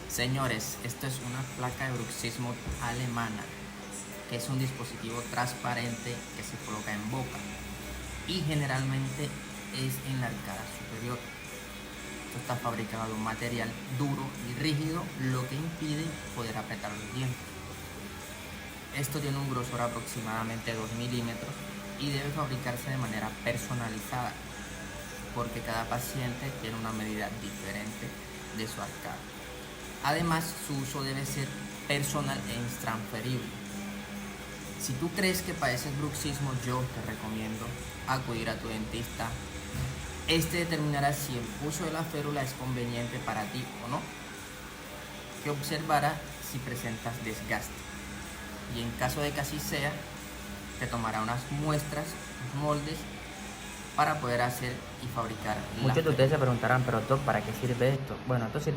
Señores, esto es una placa de bruxismo alemana, que es un dispositivo transparente que se coloca en boca y generalmente es en la arcada superior. Esto está fabricado de un material duro y rígido, lo que impide poder apretar los dientes. Esto tiene un grosor aproximadamente 2 milímetros y debe fabricarse de manera personalizada, porque cada paciente tiene una medida diferente de su arcada. Además, su uso debe ser personal e intransferible. Si tú crees que padeces bruxismo, yo te recomiendo acudir a tu dentista. Este determinará si el uso de la férula es conveniente para ti o no, que observará si presentas desgaste. Y en caso de que así sea, te tomará unas muestras, moldes, para poder hacer y fabricar la Muchos de férula. ustedes se preguntarán, pero Doc, ¿para qué sirve esto? Bueno, esto sirve